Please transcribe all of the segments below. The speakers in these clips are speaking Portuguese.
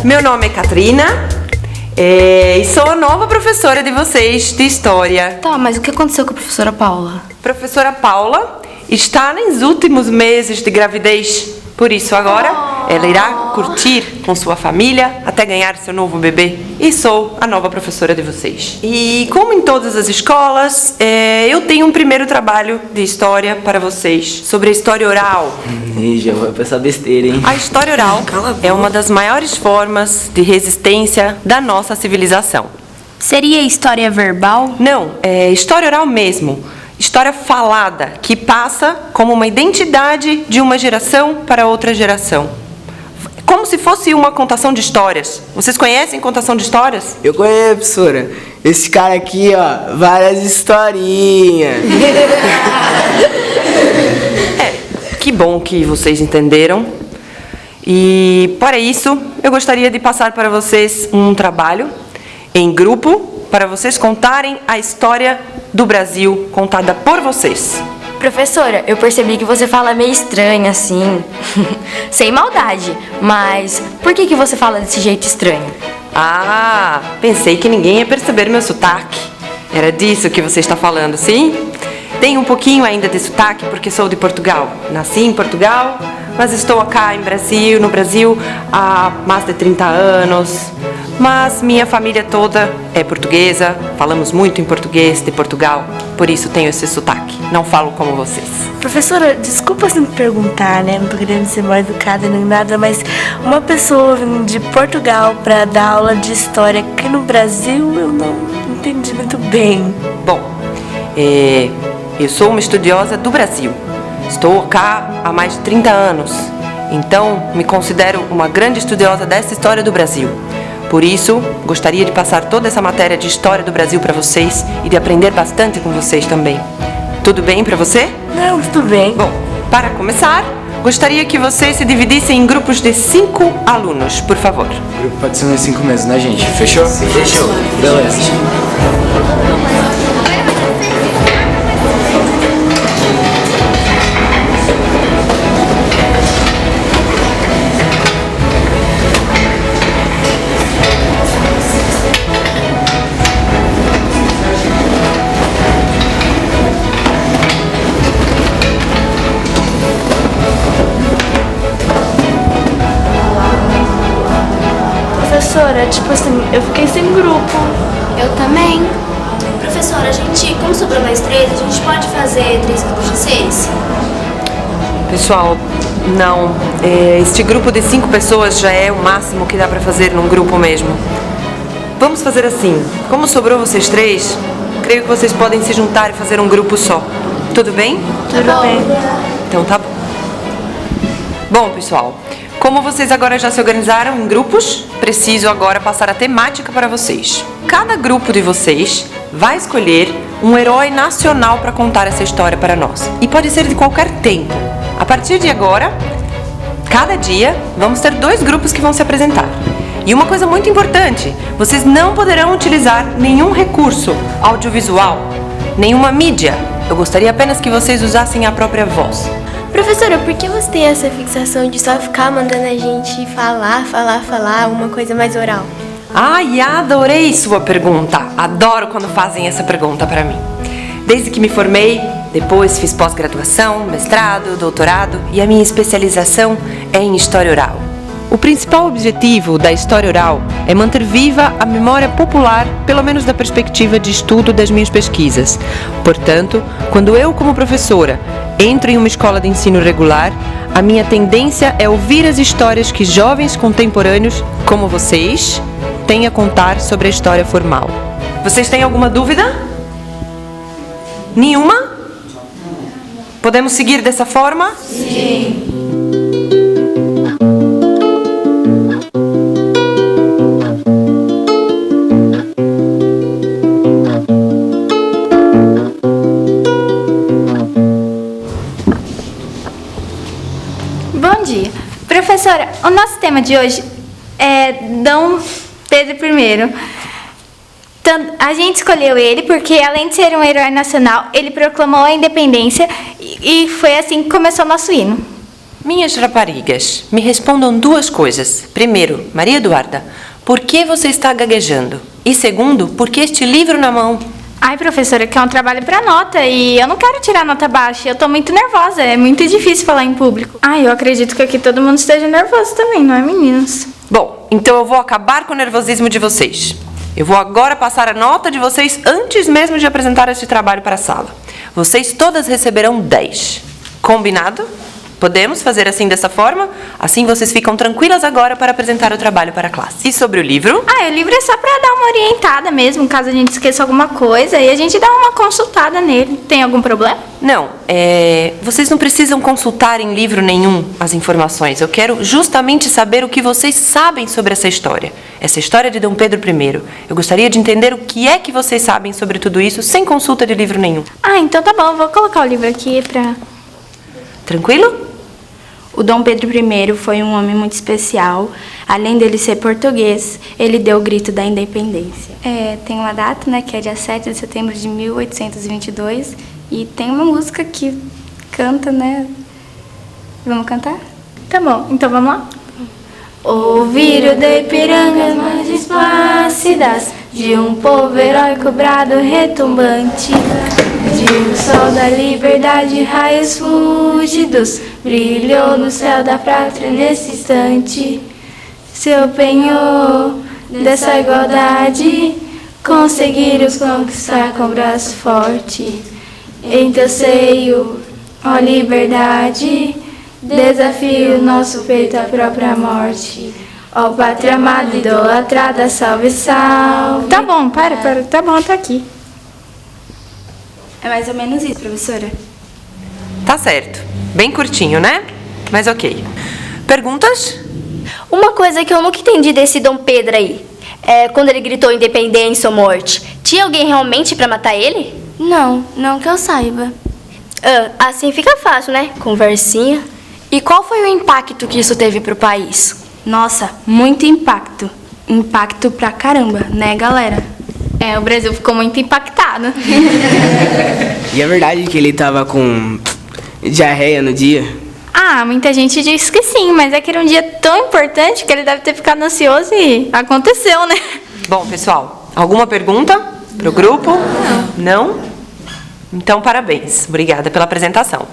Meu nome é Katrina e sou a nova professora de vocês de História. Tá, mas o que aconteceu com a professora Paula? Professora Paula está nos últimos meses de gravidez. Por isso, agora, ela irá curtir com sua família até ganhar seu novo bebê. E sou a nova professora de vocês. E como em todas as escolas, eu tenho um primeiro trabalho de história para vocês, sobre a história oral. Já vai pensar besteira, hein? A história oral é uma das maiores formas de resistência da nossa civilização. Seria história verbal? Não, é história oral mesmo. História falada, que passa como uma identidade de uma geração para outra geração. Como se fosse uma contação de histórias. Vocês conhecem contação de histórias? Eu conheço, professora. Esse cara aqui, ó, várias historinhas. Que bom que vocês entenderam. E para isso, eu gostaria de passar para vocês um trabalho em grupo para vocês contarem a história do Brasil contada por vocês. Professora, eu percebi que você fala meio estranho assim. Sem maldade, mas por que você fala desse jeito estranho? Ah, pensei que ninguém ia perceber meu sotaque. Era disso que você está falando, sim? Tenho um pouquinho ainda de sotaque porque sou de Portugal. Nasci em Portugal, mas estou aqui no Brasil há mais de 30 anos. Mas minha família toda é portuguesa, falamos muito em português de Portugal, por isso tenho esse sotaque, não falo como vocês. Professora, desculpa se me perguntar, né? Não tô querendo ser mal educada nem nada, mas uma pessoa vindo de Portugal para dar aula de história aqui no Brasil, eu não entendi muito bem. Bom, eu sou uma estudiosa do Brasil, estou cá há mais de 30 anos, então me considero uma grande estudiosa dessa história do Brasil. Por isso, gostaria de passar toda essa matéria de história do Brasil para vocês e de aprender bastante com vocês também. Tudo bem para você? Não, tudo bem. Bom, para começar, gostaria que vocês se dividissem em grupos de 5 alunos, por favor. O grupo pode ser uns 5 meses, né, gente? Fechou? Fechou. Beleza. Professora, tipo assim, eu fiquei sem grupo. Eu também. Professora, como sobrou mais 3, a gente pode fazer 3 grupos de 6? Pessoal, não. Este grupo de 5 pessoas já é o máximo que dá para fazer num grupo mesmo. Vamos fazer assim. Como sobrou vocês 3, creio que vocês podem se juntar e fazer um grupo só. Tudo bem? Tudo bem. Então tá bom. Bom, pessoal, como vocês agora já se organizaram em grupos, preciso agora passar a temática para vocês. Cada grupo de vocês vai escolher um herói nacional para contar essa história para nós. E pode ser de qualquer tempo. A partir de agora, cada dia, vamos ter 2 grupos que vão se apresentar. E uma coisa muito importante, vocês não poderão utilizar nenhum recurso audiovisual, nenhuma mídia. Eu gostaria apenas que vocês usassem a própria voz. Professora, por que você tem essa fixação de só ficar mandando a gente falar, uma coisa mais oral? Ai, adorei sua pergunta. Adoro quando fazem essa pergunta para mim. Desde que me formei, depois fiz pós-graduação, mestrado, doutorado e a minha especialização é em história oral. O principal objetivo da história oral é manter viva a memória popular, pelo menos da perspectiva de estudo das minhas pesquisas. Portanto, quando eu, como professora, entro em uma escola de ensino regular, a minha tendência é ouvir as histórias que jovens contemporâneos, como vocês, têm a contar sobre a história formal. Vocês têm alguma dúvida? Nenhuma? Podemos seguir dessa forma? Sim. Bom dia. Professora, o nosso tema de hoje é Dom Pedro I. A gente escolheu ele porque, além de ser um herói nacional, ele proclamou a independência e foi assim que começou o nosso hino. Minhas raparigas, me respondam duas coisas. Primeiro, Maria Eduarda, por que você está gaguejando? E segundo, por que este livro na mão? Ai, professora, que é um trabalho pra nota e eu não quero tirar nota baixa. Eu tô muito nervosa, é muito difícil falar em público. Ai, eu acredito que aqui todo mundo esteja nervoso também, não é, meninas? Bom, então eu vou acabar com o nervosismo de vocês. Eu vou agora passar a nota de vocês antes mesmo de apresentar este trabalho para a sala. Vocês todas receberão 10. Combinado? Podemos fazer assim dessa forma? Assim vocês ficam tranquilas agora para apresentar o trabalho para a classe. E sobre o livro? Ah, o livro é só pra dar uma orientada mesmo, caso a gente esqueça alguma coisa, e a gente dá uma consultada nele. Tem algum problema? Não, vocês não precisam consultar em livro nenhum as informações. Eu quero justamente saber o que vocês sabem sobre essa história de Dom Pedro I. Eu gostaria de entender o que é que vocês sabem sobre tudo isso sem consulta de livro nenhum. Ah, então tá bom, vou colocar o livro aqui pra... Tranquilo? O Dom Pedro I foi um homem muito especial. Além dele ser português, ele deu o grito da independência. Tem uma data, né, que é dia 7 de setembro de 1822. E tem uma música que canta, né? Vamos cantar? Tá bom, então vamos lá? Ouvir o de Ipirangas mais plácidas, de um povo heróico brado retumbante, de um sol da liberdade, raios fúlgidos, brilhou no céu da pátria nesse instante. Seu penhor dessa igualdade, conseguiram conquistar com braço forte. Em teu seio, ó liberdade, desafio nosso peito à própria morte. Ó pátria amada, idolatrada, salve, salve. Tá bom, para, tá bom, tá aqui. É mais ou menos isso, professora. Tá certo. Bem curtinho, né? Mas ok. Perguntas? Uma coisa que eu nunca entendi desse Dom Pedro aí, quando ele gritou independência ou morte, tinha alguém realmente pra matar ele? Não que eu saiba. Assim fica fácil, né? Conversinha. E qual foi o impacto que isso teve pro país? Nossa, muito impacto. Impacto pra caramba, né, galera? O Brasil ficou muito impactado. E é verdade que ele tava com diarreia no dia? Ah, muita gente diz que sim, mas é que era um dia tão importante que ele deve ter ficado ansioso e aconteceu, né? Bom, pessoal, alguma pergunta pro grupo? Não? Então, parabéns. Obrigada pela apresentação.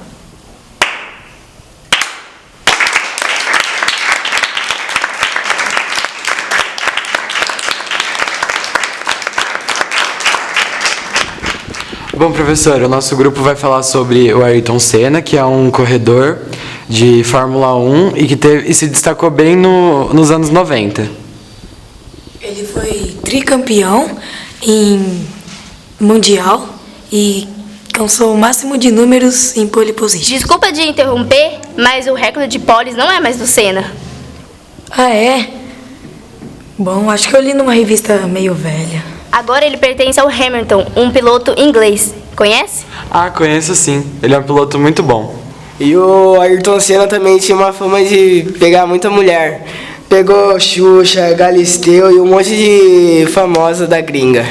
Bom, professor, o nosso grupo vai falar sobre o Ayrton Senna, que é um corredor de Fórmula 1 e que se destacou bem nos anos 90. Ele foi tricampeão em mundial e alcançou o máximo de números em pole position. Desculpa de interromper, mas o recorde de poles não é mais do Senna. Ah, é? Bom, acho que eu li numa revista meio velha. Agora ele pertence ao Hamilton, um piloto inglês. Conhece? Ah, conheço sim. Ele é um piloto muito bom. E o Ayrton Senna também tinha uma fama de pegar muita mulher. Pegou Xuxa, Galisteu e um monte de famosa da gringa,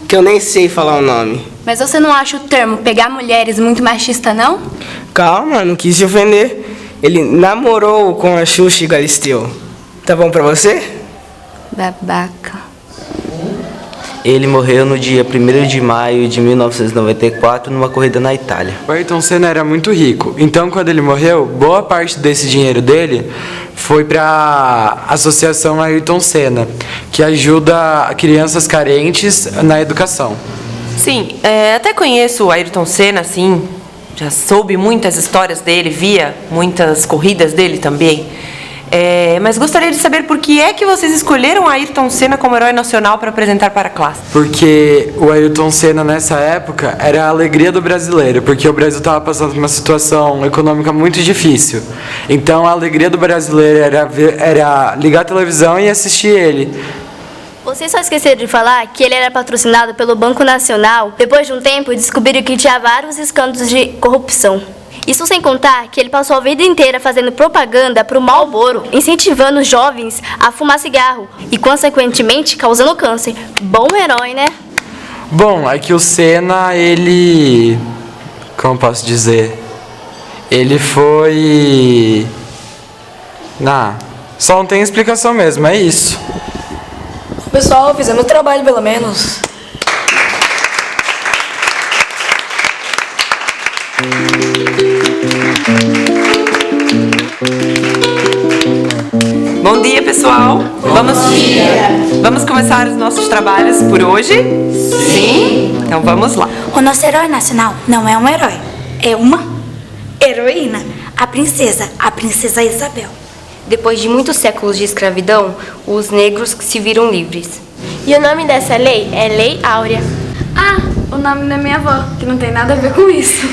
que eu nem sei falar o nome. Mas você não acha o termo pegar mulheres muito machista, não? Calma, não quis te ofender. Ele namorou com a Xuxa e Galisteu. Tá bom pra você? Babaca. Ele morreu no dia 1º de maio de 1994 numa corrida na Itália. O Ayrton Senna era muito rico, então quando ele morreu, boa parte desse dinheiro dele foi para a Associação Ayrton Senna, que ajuda crianças carentes na educação. Sim, até conheço o Ayrton Senna, assim, já soube muitas histórias dele, via muitas corridas dele também. Mas gostaria de saber por que é que vocês escolheram Ayrton Senna como herói nacional para apresentar para a classe. Porque o Ayrton Senna nessa época era a alegria do brasileiro, porque o Brasil estava passando por uma situação econômica muito difícil. Então a alegria do brasileiro era ligar a televisão e assistir ele. Vocês só esqueceram de falar que ele era patrocinado pelo Banco Nacional. Depois de um tempo, descobriram que tinha vários escândalos de corrupção. Isso sem contar que ele passou a vida inteira fazendo propaganda para o Marlboro, incentivando os jovens a fumar cigarro e, consequentemente, causando câncer. Bom herói, né? Bom, é que o Senna, ele... Como posso dizer? Ele foi... só não tem explicação mesmo, é isso. Pessoal, fizemos o trabalho pelo menos. Bom dia, pessoal. Vamos começar os nossos trabalhos por hoje? Sim? Então vamos lá. O nosso herói nacional não é um herói, é uma heroína, a princesa Isabel. Depois de muitos séculos de escravidão, os negros se viram livres. E o nome dessa lei é Lei Áurea. Ah, o nome da minha avó, que não tem nada a ver com isso.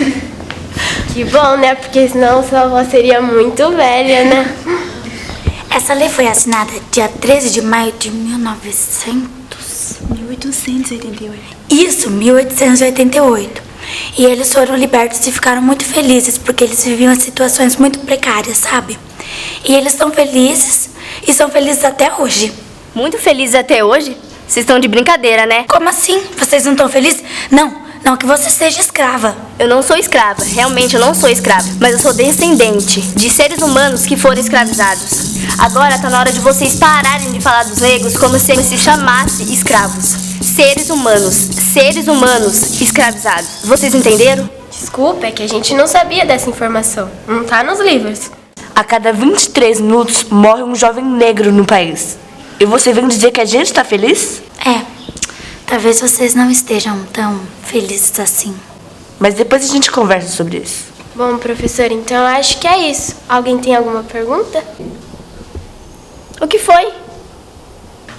Que bom, né? Porque senão sua avó seria muito velha, né? Essa lei foi assinada dia 13 de maio de 1888. Isso, 1888. E eles foram libertos e ficaram muito felizes, porque eles viviam em situações muito precárias, sabe? E eles estão felizes, e são felizes até hoje. Muito felizes até hoje? Vocês estão de brincadeira, né? Como assim? Vocês não estão felizes? Não que você seja escrava. Eu não sou escrava, realmente eu não sou escrava. Mas eu sou descendente de seres humanos que foram escravizados. Agora tá na hora de vocês pararem de falar dos negros como se eles se chamassem escravos. Seres humanos escravizados. Vocês entenderam? Desculpa, é que a gente não sabia dessa informação. Não tá nos livros. A cada 23 minutos morre um jovem negro no país. E você vem dizer que a gente tá feliz? Talvez vocês não estejam tão felizes assim. Mas depois a gente conversa sobre isso. Bom, professor, então eu acho que é isso. Alguém tem alguma pergunta? O que foi?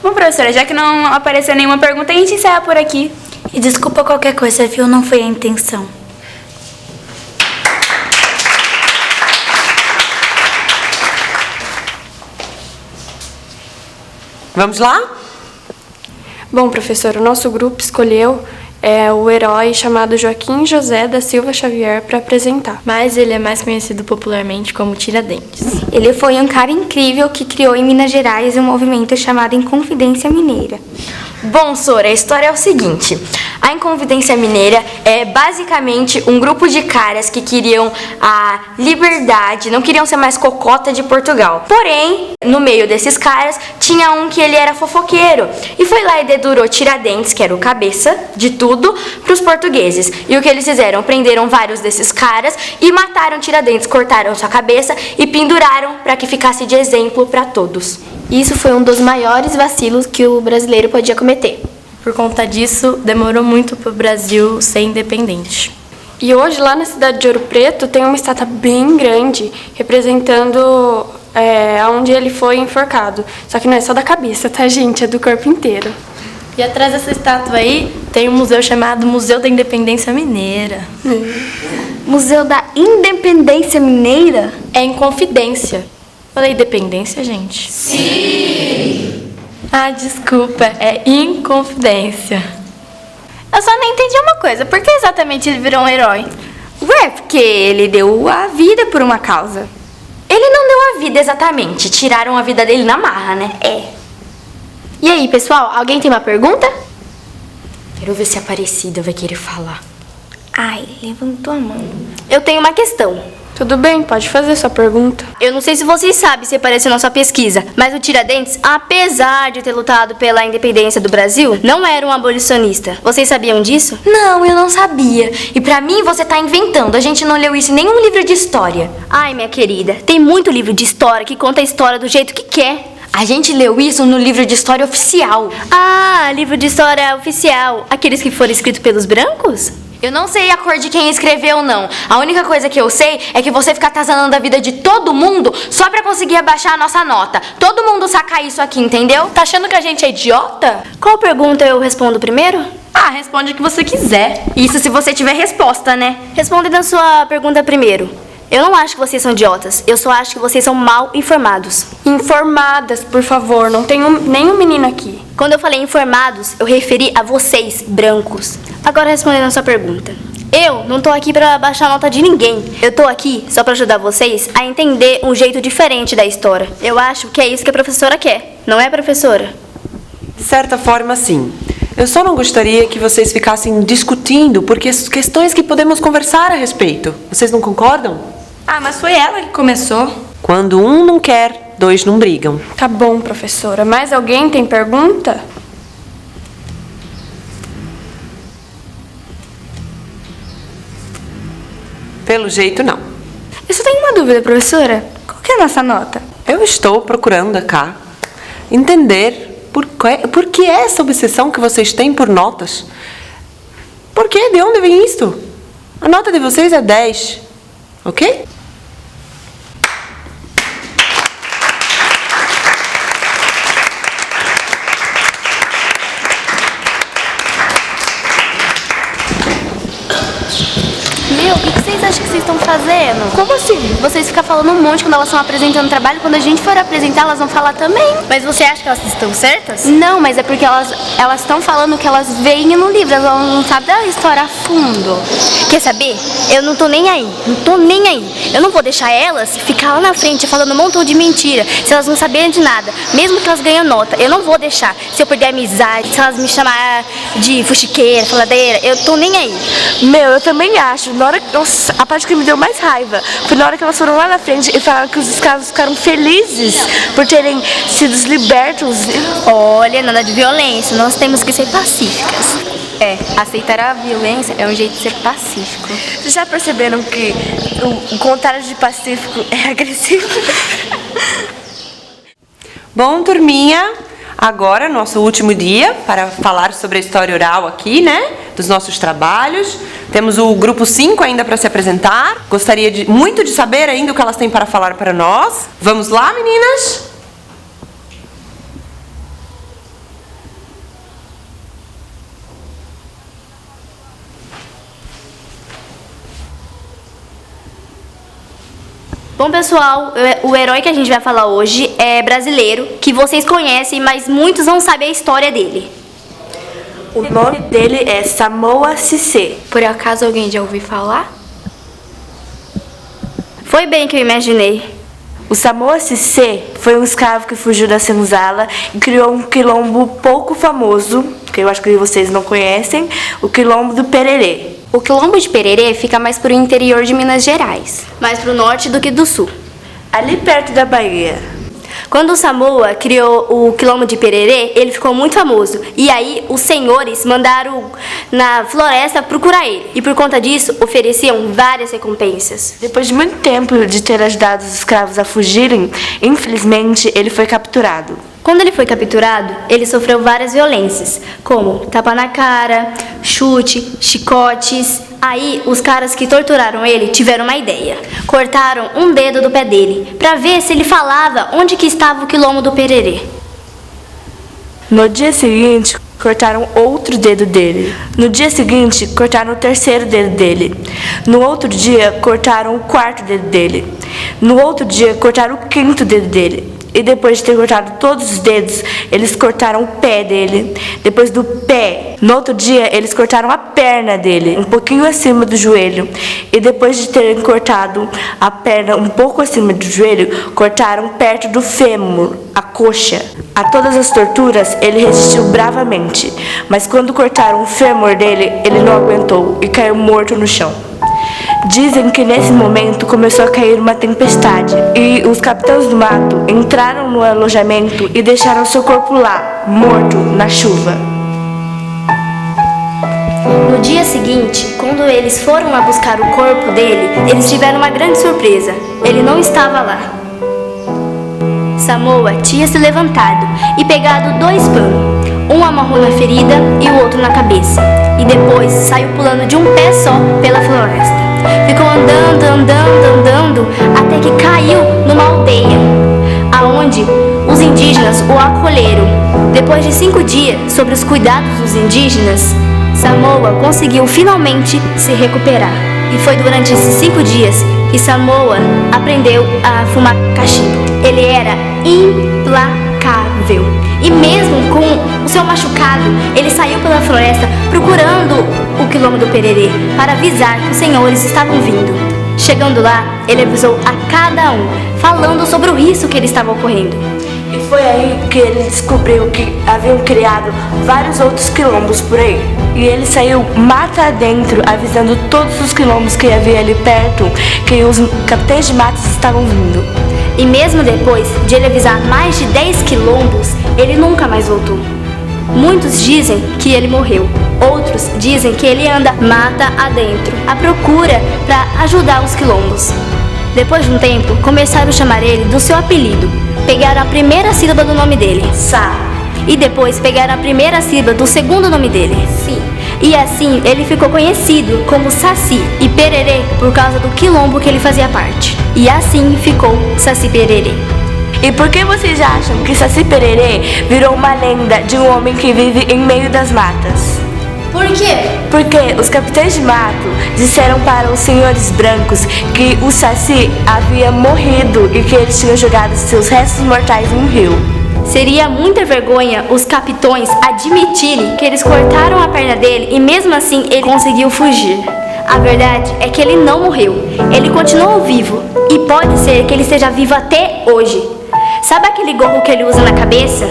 Bom, professora, já que não apareceu nenhuma pergunta, a gente encerra por aqui. E desculpa qualquer coisa, viu? Não foi a intenção. Vamos lá? Bom, professor, o nosso grupo escolheu o herói chamado Joaquim José da Silva Xavier para apresentar. Mas ele é mais conhecido popularmente como Tiradentes. Ele foi um cara incrível que criou em Minas Gerais um movimento chamado Inconfidência Mineira. Bom, Sora, a história é o seguinte. A Inconfidência Mineira é basicamente um grupo de caras que queriam a liberdade, não queriam ser mais cocota de Portugal. Porém, no meio desses caras, tinha um que ele era fofoqueiro. E foi lá e dedurou Tiradentes, que era o cabeça de tudo, para os portugueses. E o que eles fizeram? Prenderam vários desses caras e mataram Tiradentes, cortaram sua cabeça e penduraram para que ficasse de exemplo para todos. Isso foi um dos maiores vacilos que o brasileiro podia cometer. Por conta disso, demorou muito para o Brasil ser independente. E hoje, lá na cidade de Ouro Preto, tem uma estátua bem grande, representando onde ele foi enforcado. Só que não é só da cabeça, tá, gente? É do corpo inteiro. E atrás dessa estátua aí, tem um museu chamado Museu da Independência Mineira. Museu da Independência Mineira? É Inconfidência. Falei independência, gente? Sim! Ah, desculpa, é Inconfidência. Eu só não entendi uma coisa, por que exatamente ele virou um herói? Ué, porque ele deu a vida por uma causa. Ele não deu a vida exatamente, tiraram a vida dele na marra, né? E aí, pessoal, alguém tem uma pergunta? Quero ver se a Aparecida vai querer falar. Ai, levantou a mão. Eu tenho uma questão. Tudo bem, pode fazer sua pergunta. Eu não sei se vocês sabem se apareceu na sua pesquisa, mas o Tiradentes, apesar de ter lutado pela independência do Brasil, não era um abolicionista. Vocês sabiam disso? Não, eu não sabia. E pra mim você tá inventando. A gente não leu isso em nenhum livro de história. Ai, minha querida, tem muito livro de história que conta a história do jeito que quer. A gente leu isso no livro de história oficial. Ah, livro de história oficial. Aqueles que foram escritos pelos brancos? Eu não sei a cor de quem escreveu, não. A única coisa que eu sei é que você fica atazanando a vida de todo mundo só pra conseguir abaixar a nossa nota. Todo mundo saca isso aqui, entendeu? Tá achando que a gente é idiota? Qual pergunta eu respondo primeiro? Ah, responde o que você quiser. Isso se você tiver resposta, né? Responde na sua pergunta primeiro. Eu não acho que vocês são idiotas, eu só acho que vocês são mal informados. Informadas, por favor, não tem nenhum menino aqui. Quando eu falei informados, eu referi a vocês, brancos. Agora respondendo a sua pergunta. Eu não tô aqui pra baixar a nota de ninguém. Eu tô aqui só pra ajudar vocês a entender um jeito diferente da história. Eu acho que é isso que a professora quer, não é, professora? De certa forma, sim. Eu só não gostaria que vocês ficassem discutindo por questões que podemos conversar a respeito. Vocês não concordam? Ah, mas foi ela que começou. Quando um não quer, dois não brigam. Tá bom, professora. Mais alguém tem pergunta? Pelo jeito, não. Eu só tenho uma dúvida, professora. Qual que é a nossa nota? Eu estou procurando cá entender por que essa obsessão que vocês têm por notas. Por quê? De onde vem isto? A nota de vocês é 10, ok? Meu, o que vocês acham que vocês estão fazendo? Como assim? Vocês ficam falando um monte quando elas estão apresentando trabalho. Quando a gente for apresentar, elas vão falar também. Mas você acha que elas estão certas? Não, mas é porque elas estão falando que elas veem no livro. Elas não sabem da história a fundo. Quer saber? Eu não tô nem aí. Não tô nem aí. Eu não vou deixar elas ficar lá na frente falando um montão de mentira. Se elas não saberem de nada. Mesmo que elas ganhem nota, eu não vou deixar. Se eu perder a amizade, se elas me chamarem de fuxiqueira, faladeira, eu tô nem aí. Meu, eu também acho. Na hora, nossa, a parte que me deu mais raiva foi na hora que elas foram lá na frente e falaram que os escravos ficaram felizes por terem sido libertos. Olha, nada de violência. Nós temos que ser pacíficas. Aceitar a violência é um jeito de ser pacífico. Vocês já perceberam que o contrário de pacífico é agressivo? Bom, turminha, agora nosso último dia para falar sobre a história oral aqui, né? Dos nossos trabalhos. Temos o grupo 5 ainda para se apresentar. Gostaria muito de saber ainda o que elas têm para falar para nós. Vamos lá, meninas? Bom, pessoal, o herói que a gente vai falar hoje é brasileiro, que vocês conhecem, mas muitos não sabem a história dele. O nome dele é Samoa Cissé. Por acaso alguém já ouviu falar? Foi bem que eu imaginei. O Samoa Cissé foi um escravo que fugiu da senzala e criou um quilombo pouco famoso, que eu acho que vocês não conhecem, o Quilombo do Pererê. O Quilombo de Pererê fica mais pro interior de Minas Gerais, mais pro norte do que do sul. Ali perto da Bahia. Quando o Samoa criou o Quilombo de Pererê, ele ficou muito famoso. E aí os senhores mandaram na floresta procurar ele. E por conta disso, ofereciam várias recompensas. Depois de muito tempo de ter ajudado os escravos a fugirem, infelizmente ele foi capturado. Quando ele foi capturado, ele sofreu várias violências, como tapa na cara, chute, chicotes. Aí, os caras que torturaram ele tiveram uma ideia. Cortaram um dedo do pé dele, para ver se ele falava onde que estava o Quilombo do Pererê. No dia seguinte, cortaram outro dedo dele. No dia seguinte, cortaram o terceiro dedo dele. No outro dia, cortaram o quarto dedo dele. No outro dia, cortaram o quinto dedo dele. E depois de ter cortado todos os dedos, eles cortaram o pé dele. Depois do pé, no outro dia, eles cortaram a perna dele, um pouquinho acima do joelho. E depois de terem cortado a perna um pouco acima do joelho, cortaram perto do fêmur, a coxa. A todas as torturas, ele resistiu bravamente. Mas quando cortaram o fêmur dele, ele não aguentou e caiu morto no chão. Dizem que nesse momento começou a cair uma tempestade e os capitães do mato entraram no alojamento e deixaram seu corpo lá, morto, na chuva. No dia seguinte, quando eles foram lá buscar o corpo dele, eles tiveram uma grande surpresa. Ele não estava lá. Samoa tinha se levantado e pegado 2 panos. Um amarrou na ferida e o outro na cabeça. E depois saiu pulando de um pé só pela floresta. Ficou andando, até que caiu numa aldeia, aonde os indígenas o acolheram. Depois de 5 dias, sob os cuidados dos indígenas, Samoa conseguiu finalmente se recuperar. E foi durante esses 5 dias que Samoa aprendeu a fumar cachimbo. Ele era implacável. E mesmo com o seu machucado, ele saiu pela floresta procurando o Quilombo do Pererê para avisar que os senhores estavam vindo. Chegando lá, ele avisou a cada um, falando sobre o risco que ele estava ocorrendo. E foi aí que ele descobriu que haviam criado vários outros quilombos por aí. E ele saiu mata adentro, avisando todos os quilombos que havia ali perto que os capitães de matas estavam vindo. E mesmo depois de ele avisar mais de 10 quilombos, ele nunca mais voltou. Muitos dizem que ele morreu. Outros dizem que ele anda mata adentro, à procura para ajudar os quilombos. Depois de um tempo, começaram a chamar ele do seu apelido. Pegaram a primeira sílaba do nome dele, Sá. E depois pegaram a primeira sílaba do segundo nome dele, Si. E assim ele ficou conhecido como Saci e Pererê por causa do quilombo que ele fazia parte. E assim ficou Saci Pererê. E por que vocês acham que Saci Pererê virou uma lenda de um homem que vive em meio das matas? Por quê? Porque os capitães de mato disseram para os senhores brancos que o Saci havia morrido e que eles tinham jogado seus restos mortais em um rio. Seria muita vergonha os capitões admitirem que eles cortaram a perna dele e mesmo assim ele conseguiu fugir. A verdade é que ele não morreu, ele continuou vivo e pode ser que ele esteja vivo até hoje. Sabe aquele gorro que ele usa na cabeça?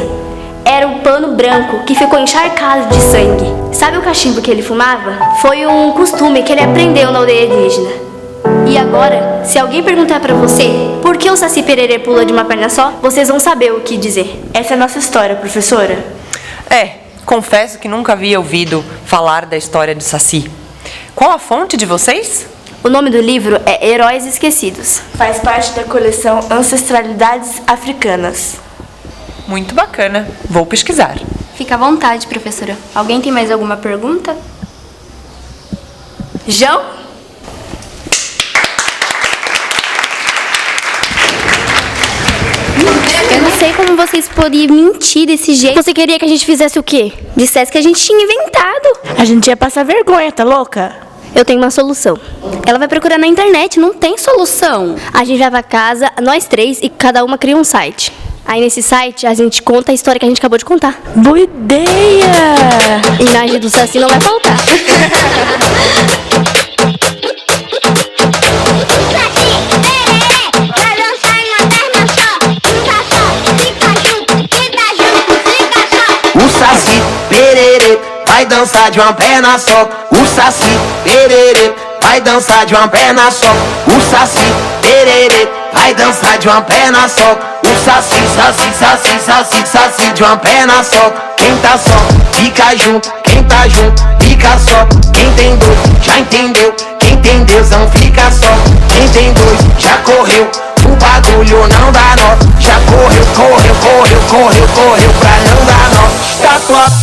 Era um pano branco que ficou encharcado de sangue. Sabe o cachimbo que ele fumava? Foi um costume que ele aprendeu na aldeia indígena. E agora, se alguém perguntar pra você por que o Saci Pererê pula de uma perna só, vocês vão saber o que dizer. Essa é a nossa história, professora. Confesso que nunca havia ouvido falar da história de Saci. Qual a fonte de vocês? O nome do livro é Heróis Esquecidos. Faz parte da coleção Ancestralidades Africanas. Muito bacana. Vou pesquisar. Fica à vontade, professora. Alguém tem mais alguma pergunta? João? Eu não sei como vocês poderiam mentir desse jeito. Você queria que a gente fizesse o quê? Dissesse que a gente tinha inventado. A gente ia passar vergonha, tá louca? Eu tenho uma solução. Ela vai procurar na internet, não tem solução. A gente vai pra casa, nós três, e cada uma cria um site. Aí nesse site a gente conta a história que a gente acabou de contar. Boa ideia! Imagem do Saci não vai faltar. O Saci Pererê vai dançar de uma perna só. O Saci Pererê vai dançar de uma perna só. O Saci Pererê vai dançar de uma perna só. O Saci, Saci, Saci, Saci, Saci de uma perna só. Quem tá só, fica junto. Quem tá junto, fica só. Quem tem dois, já entendeu. Quem tem Deus não fica só. Quem tem dois, já correu. O bagulho não dá nó. Já correu, correu, correu, correu, correu pra não dar nó. Estátua